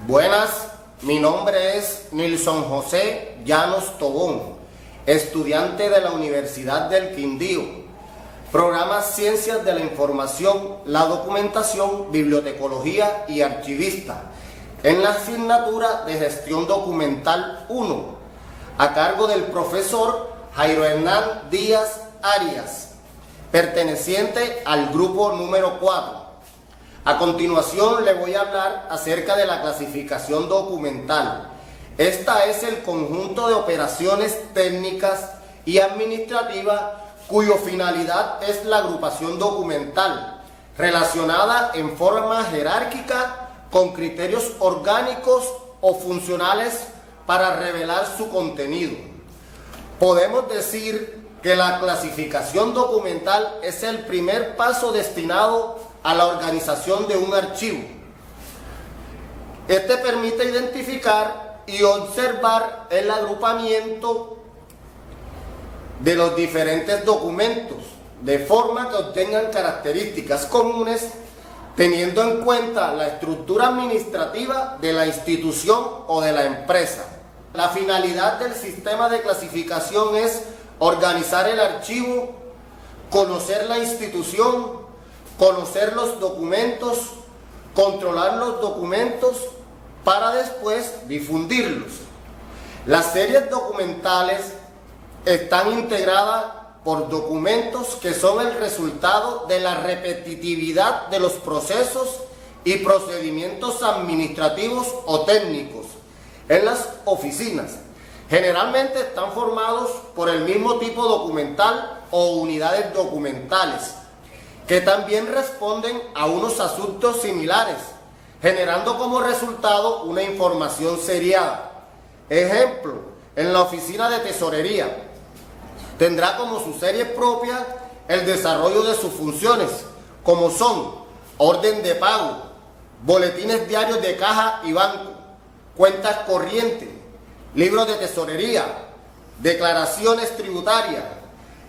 Buenas, mi nombre es Nilson José Llanos Tobón, estudiante de la Universidad del Quindío, programa Ciencias de la Información, la Documentación, Bibliotecología y Archivista, en la asignatura de Gestión Documental 1, a cargo del profesor Jairo Hernán Díaz Arias, perteneciente al grupo número 4. A continuación le voy a hablar acerca de la clasificación documental. Esta es el conjunto de operaciones técnicas y administrativas cuya finalidad es la agrupación documental, relacionada en forma jerárquica con criterios orgánicos o funcionales para revelar su contenido. Podemos decir que la clasificación documental es el primer paso destinado a la organización de un archivo. Este permite identificar y observar el agrupamiento de los diferentes documentos, de forma que obtengan características comunes, teniendo en cuenta la estructura administrativa de la institución o de la empresa. La finalidad del sistema de clasificación es organizar el archivo, conocer la institución, conocer los documentos, controlar los documentos para después difundirlos. Las series documentales están integradas por documentos que son el resultado de la repetitividad de los procesos y procedimientos administrativos o técnicos en las oficinas. Generalmente están formados por el mismo tipo documental o unidades documentales, que también responden a unos asuntos similares, generando como resultado una información seriada. Ejemplo, en la oficina de tesorería, tendrá como su serie propia el desarrollo de sus funciones, como son orden de pago, boletines diarios de caja y banco, cuentas corrientes, libros de tesorería, declaraciones tributarias.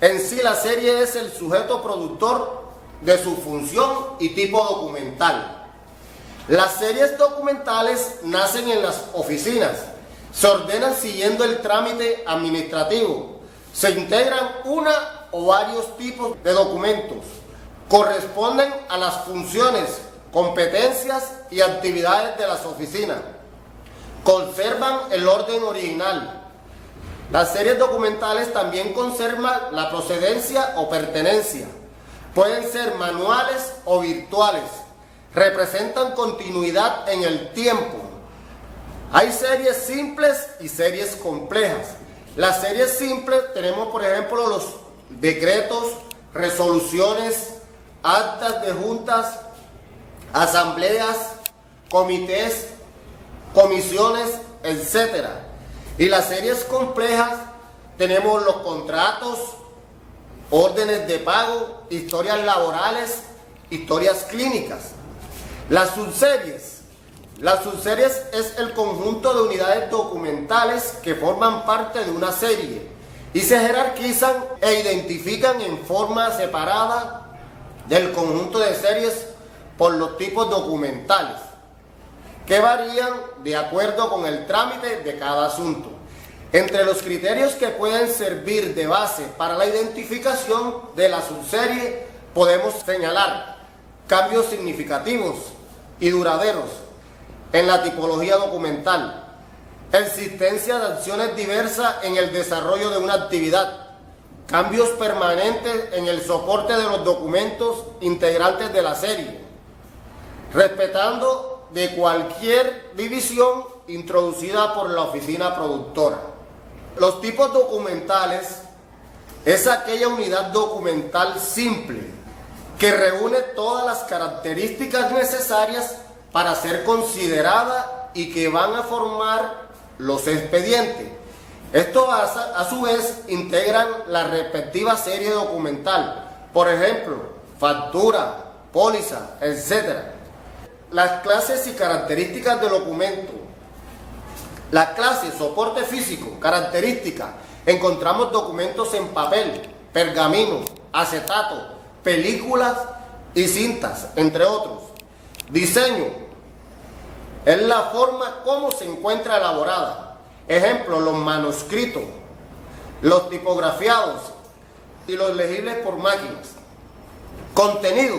En sí, la serie es el sujeto productor de su función y tipo documental. Las series documentales nacen en las oficinas, se ordenan siguiendo el trámite administrativo, se integran una o varios tipos de documentos, corresponden a las funciones, competencias y actividades de las oficinas, conservan el orden original. Las series documentales también conservan la procedencia o pertenencia. Pueden ser manuales o virtuales. Representan continuidad en el tiempo. Hay series simples y series complejas. Las series simples tenemos, por ejemplo, los decretos, resoluciones, actas de juntas, asambleas, comités, comisiones, etc. Y las series complejas tenemos los contratos, órdenes de pago, historias laborales, historias clínicas. Las subseries es el conjunto de unidades documentales que forman parte de una serie y se jerarquizan e identifican en forma separada del conjunto de series por los tipos documentales, que varían de acuerdo con el trámite de cada asunto. Entre los criterios que pueden servir de base para la identificación de la subserie podemos señalar cambios significativos y duraderos en la tipología documental, existencia de acciones diversas en el desarrollo de una actividad, cambios permanentes en el soporte de los documentos integrantes de la serie, respetando de cualquier división introducida por la oficina productora. Los tipos documentales es aquella unidad documental simple que reúne todas las características necesarias para ser considerada y que van a formar los expedientes. Estos a su vez integran la respectiva serie documental, por ejemplo, factura, póliza, etc. Las clases y características del documento. La clase, soporte físico, característica. Encontramos documentos en papel, pergamino, acetato, películas y cintas, entre otros. Diseño. es la forma como se encuentra elaborada. Ejemplo, los manuscritos, los tipografiados y los legibles por máquinas. Contenido,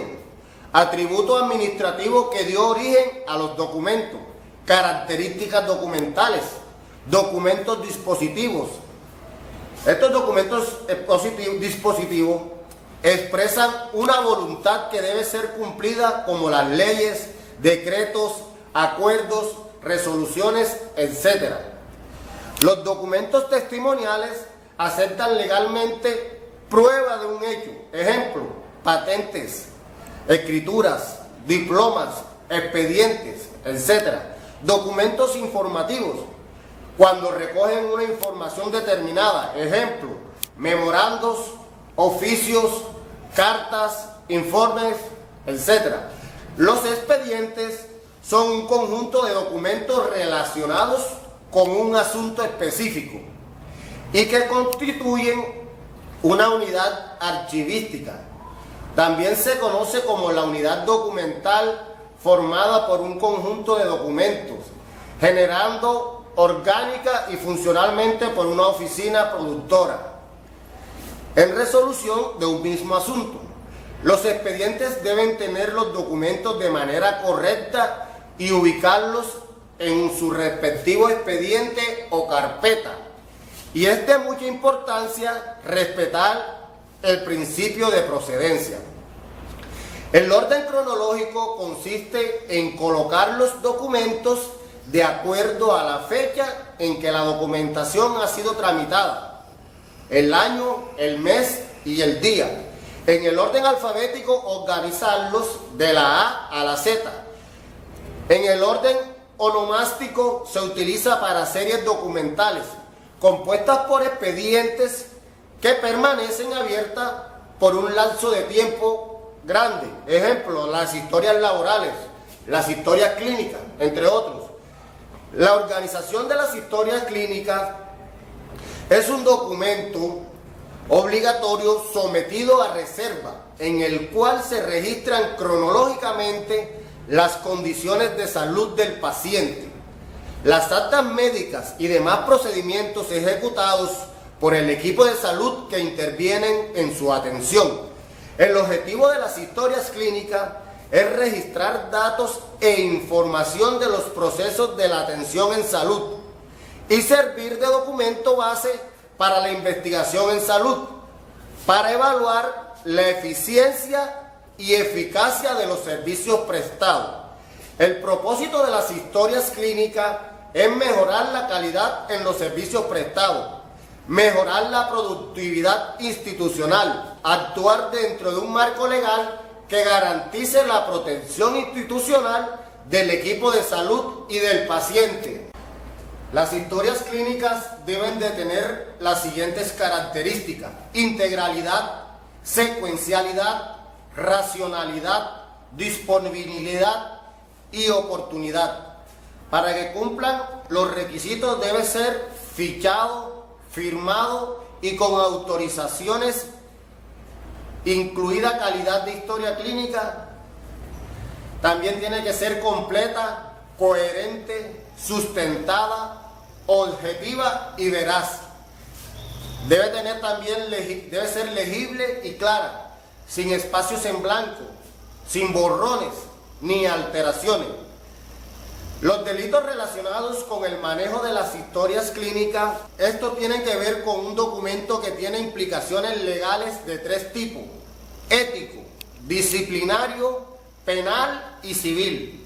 atributo administrativo que dio origen a los documentos. Características documentales, documentos dispositivos. Estos documentos dispositivos expresan una voluntad que debe ser cumplida, como las leyes, decretos, acuerdos, resoluciones, etc. Los documentos testimoniales aceptan legalmente prueba de un hecho. Ejemplo, patentes, escrituras, diplomas, expedientes, etc. Documentos informativos, cuando recogen una información determinada. Ejemplo, memorandos, oficios, cartas, informes, etc. Los expedientes son un conjunto de documentos relacionados con un asunto específico y que constituyen una unidad archivística. También se conoce como la unidad documental, formada por un conjunto de documentos, generando orgánica y funcionalmente por una oficina productora, en resolución de un mismo asunto. Los expedientes deben tener los documentos de manera correcta y ubicarlos en su respectivo expediente o carpeta. Y es de mucha importancia respetar el principio de procedencia. El orden cronológico consiste en colocar los documentos de acuerdo a la fecha en que la documentación ha sido tramitada, el año, el mes y el día. En el orden alfabético, organizarlos de la A a la Z. En el orden onomástico se utiliza para series documentales compuestas por expedientes que permanecen abiertas por un lapso de tiempo grande. Ejemplo, las historias laborales, las historias clínicas, entre otros. La organización de las historias clínicas es un documento obligatorio sometido a reserva, en el cual se registran cronológicamente las condiciones de salud del paciente, las actas médicas y demás procedimientos ejecutados por el equipo de salud que intervienen en su atención. El objetivo de las historias clínicas es registrar datos e información de los procesos de la atención en salud y servir de documento base para la investigación en salud, para evaluar la eficiencia y eficacia de los servicios prestados. El propósito de las historias clínicas es mejorar la calidad en los servicios prestados, mejorar la productividad institucional, actuar dentro de un marco legal que garantice la protección institucional del equipo de salud y del paciente. Las historias clínicas deben de tener las siguientes características: integralidad, secuencialidad, racionalidad, disponibilidad y oportunidad. Para que cumplan los requisitos debe ser fichado, firmado y con autorizaciones, incluida calidad de historia clínica. También tiene que ser completa, coherente, sustentada, objetiva y veraz. Debe ser legible y clara, sin espacios en blanco, sin borrones ni alteraciones. Los delitos relacionados con el manejo de las historias clínicas, estos tienen que ver con un documento que tiene implicaciones legales de tres tipos: ético, disciplinario, penal y civil,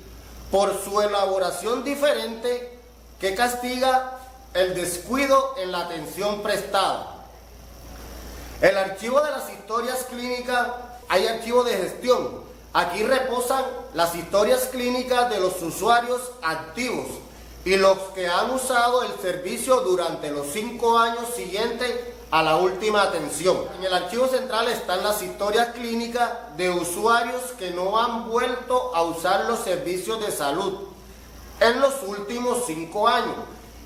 por su elaboración diferente que castiga el descuido en la atención prestada. El archivo de las historias clínicas, hay archivo de gestión. Aquí reposan las historias clínicas de los usuarios activos y los que han usado el servicio durante los 5 años siguientes a la última atención. En el archivo central están las historias clínicas de usuarios que no han vuelto a usar los servicios de salud en los últimos 5 años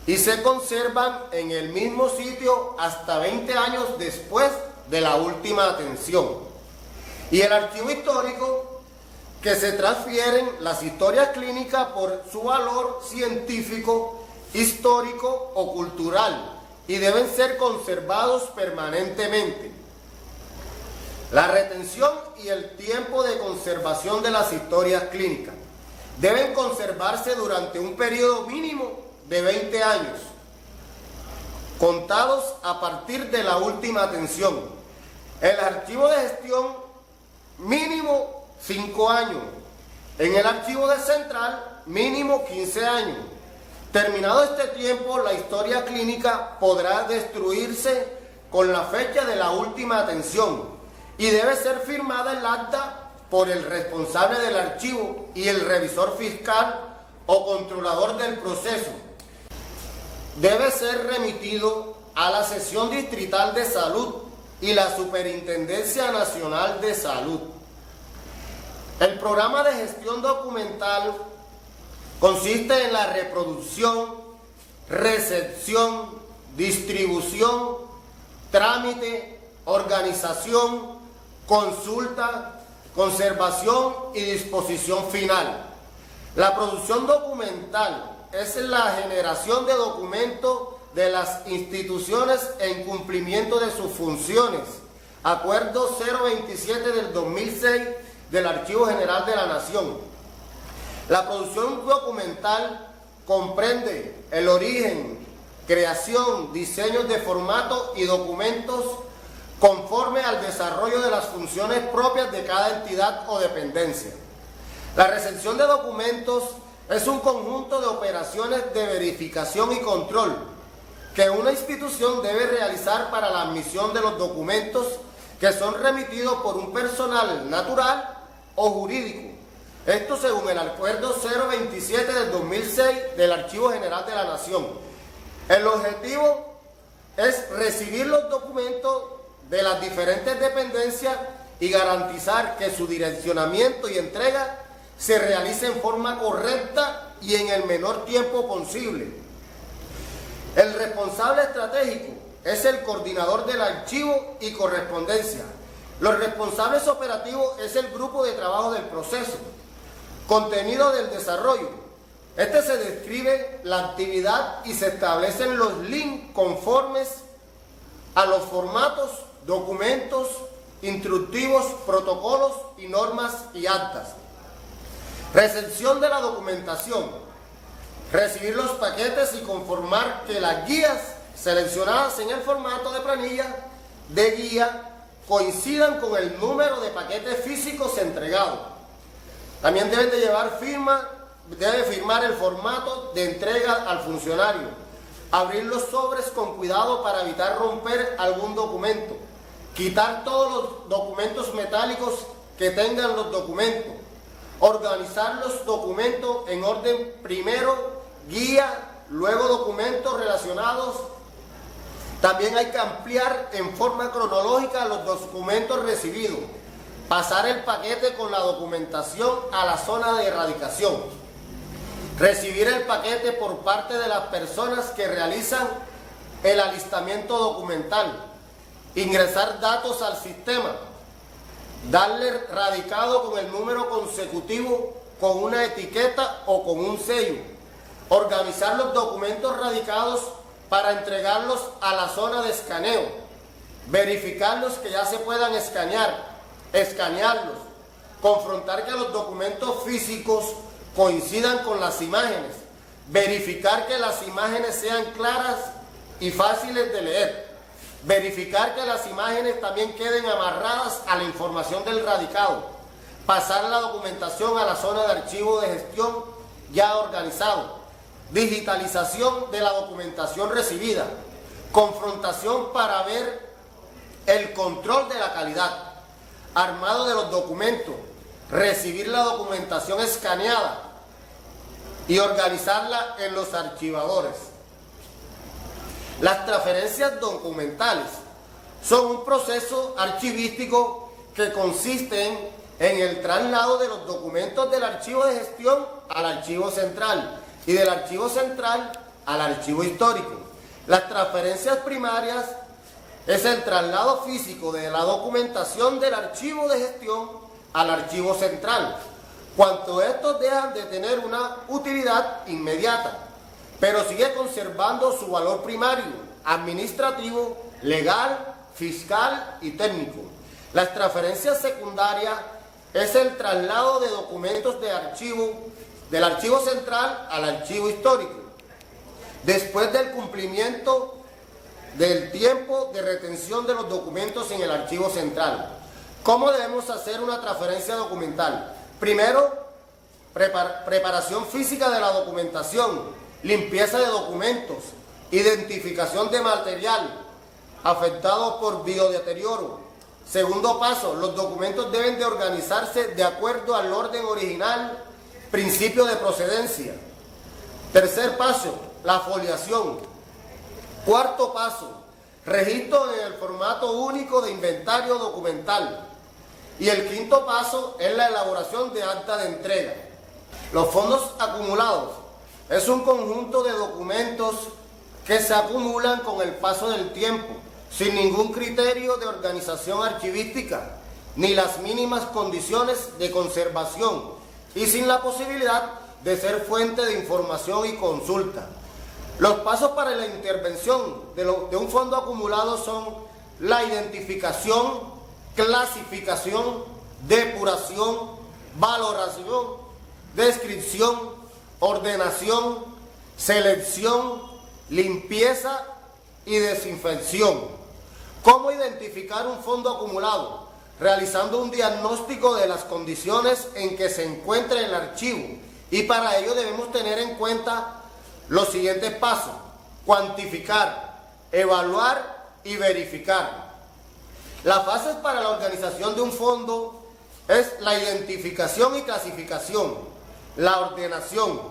y se conservan en el mismo sitio hasta 20 años después de la última atención. Y el archivo histórico, que se transfieren las historias clínicas por su valor científico, histórico o cultural y deben ser conservados permanentemente. La retención y el tiempo de conservación de las historias clínicas deben conservarse durante un periodo mínimo de 20 años, contados a partir de la última atención. El archivo de gestión mínimo 5 años. En el archivo de central mínimo 15 años. Terminado este tiempo, la historia clínica podrá destruirse con la fecha de la última atención y debe ser firmada el acta por el responsable del archivo y el revisor fiscal o controlador del proceso. Debe ser remitido a la sección distrital de salud y la Superintendencia Nacional de Salud. El programa de gestión documental consiste en la reproducción, recepción, distribución, trámite, organización, consulta, conservación y disposición final. La producción documental es la generación de documentos de las instituciones en cumplimiento de sus funciones. Acuerdo 027 del 2006 del Archivo General de la Nación. La producción documental comprende el origen, creación, diseños de formato y documentos conforme al desarrollo de las funciones propias de cada entidad o dependencia. La recepción de documentos es un conjunto de operaciones de verificación y control que una institución debe realizar para la admisión de los documentos que son remitidos por un personal natural o jurídico. Esto según el Acuerdo 027 del 2006 del Archivo General de la Nación. El objetivo es recibir los documentos de las diferentes dependencias y garantizar que su direccionamiento y entrega se realice en forma correcta y en el menor tiempo posible. El responsable estratégico es el coordinador del archivo y correspondencia. Los responsables operativos es el grupo de trabajo del proceso. Contenido del desarrollo. Este se describe la actividad y se establecen los links conformes a los formatos, documentos, instructivos, protocolos y normas y actas. Recepción de la documentación. Recibir los paquetes y conformar que las guías seleccionadas en el formato de planilla de guía coincidan con el número de paquetes físicos entregados. También deben de llevar debe firmar el formato de entrega al funcionario. Abrir los sobres con cuidado para evitar romper algún documento. Quitar todos los documentos metálicos que tengan los documentos. Organizar los documentos en orden primero guía, luego documentos relacionados. También hay que ampliar en forma cronológica los documentos recibidos. Pasar el paquete con la documentación a la zona de erradicación. Recibir el paquete por parte de las personas que realizan el alistamiento documental. Ingresar datos al sistema. Darle radicado con el número consecutivo con una etiqueta o con un sello. Organizar los documentos radicados para entregarlos a la zona de escaneo. Verificarlos que ya se puedan escanear. Escanearlos, confrontar que los documentos físicos coincidan con las imágenes, verificar que las imágenes sean claras y fáciles de leer, verificar que las imágenes también queden amarradas a la información del radicado, pasar la documentación a la zona de archivo de gestión ya organizado, digitalización de la documentación recibida, confrontación para ver el control de la calidad, armado de los documentos, recibir la documentación escaneada y organizarla en los archivadores. Las transferencias documentales son un proceso archivístico que consiste en el traslado de los documentos del archivo de gestión al archivo central y del archivo central al archivo histórico. Las transferencias primarias es el traslado físico de la documentación del archivo de gestión al archivo central. cuanto estos dejan de tener una utilidad inmediata, pero sigue conservando su valor primario, administrativo, legal, fiscal y técnico. Las transferencias secundarias es el traslado de documentos de archivo, del archivo central al archivo histórico, después del cumplimiento del tiempo de retención de los documentos en el archivo central. ¿Cómo debemos hacer una transferencia documental? Primero, preparación física de la documentación, limpieza de documentos, identificación de material afectado por biodeterioro. Segundo paso, los documentos deben de organizarse de acuerdo al orden original, principio de procedencia. Tercer paso, la foliación. Cuarto paso, registro en el formato único de inventario documental. Y el quinto paso es la elaboración de acta de entrega. Los fondos acumulados es un conjunto de documentos que se acumulan con el paso del tiempo, sin ningún criterio de organización archivística, ni las mínimas condiciones de conservación, y sin la posibilidad de ser fuente de información y consulta. Los pasos para la intervención de un fondo acumulado son la identificación, clasificación, depuración, valoración, descripción, ordenación, selección, limpieza y desinfección. ¿Cómo identificar un fondo acumulado? Realizando un diagnóstico de las condiciones en que se encuentra el archivo, y para ello debemos tener en cuenta los siguientes pasos: cuantificar, evaluar y verificar. Las fases para la organización de un fondo es la identificación y clasificación, la ordenación,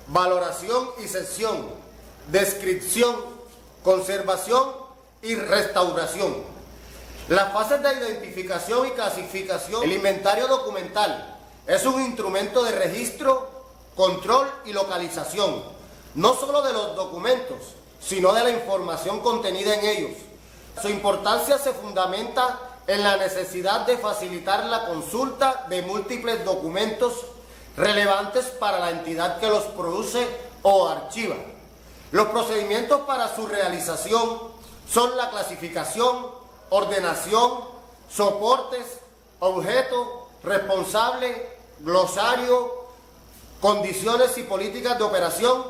valoración y sección, descripción, conservación y restauración. Las fases de identificación y clasificación. El inventario documental es un instrumento de registro, control y localización, no solo de los documentos, sino de la información contenida en ellos. Su importancia se fundamenta en la necesidad de facilitar la consulta de múltiples documentos relevantes para la entidad que los produce o archiva. Los procedimientos para su realización son la clasificación, ordenación, soportes, objeto, responsable, glosario, condiciones y políticas de operación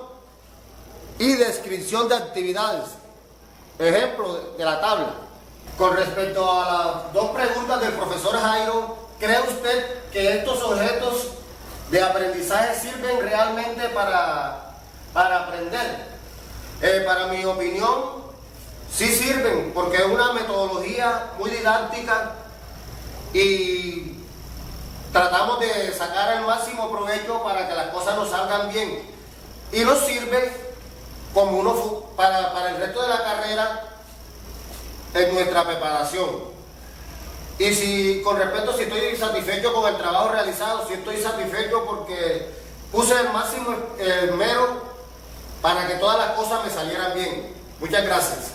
y descripción de actividades. Ejemplo de la tabla. Con respecto a las dos preguntas del profesor Jairo, ¿cree usted que estos objetos de aprendizaje sirven realmente para aprender? Para mi opinión, sí sirven, porque es una metodología muy didáctica y tratamos de sacar el máximo provecho para que las cosas nos salgan bien. Y nos sirve como para el resto de la carrera en nuestra preparación. Y si con respecto si estoy satisfecho con el trabajo realizado, si estoy satisfecho porque puse el máximo esmero para que todas las cosas me salieran bien. Muchas gracias.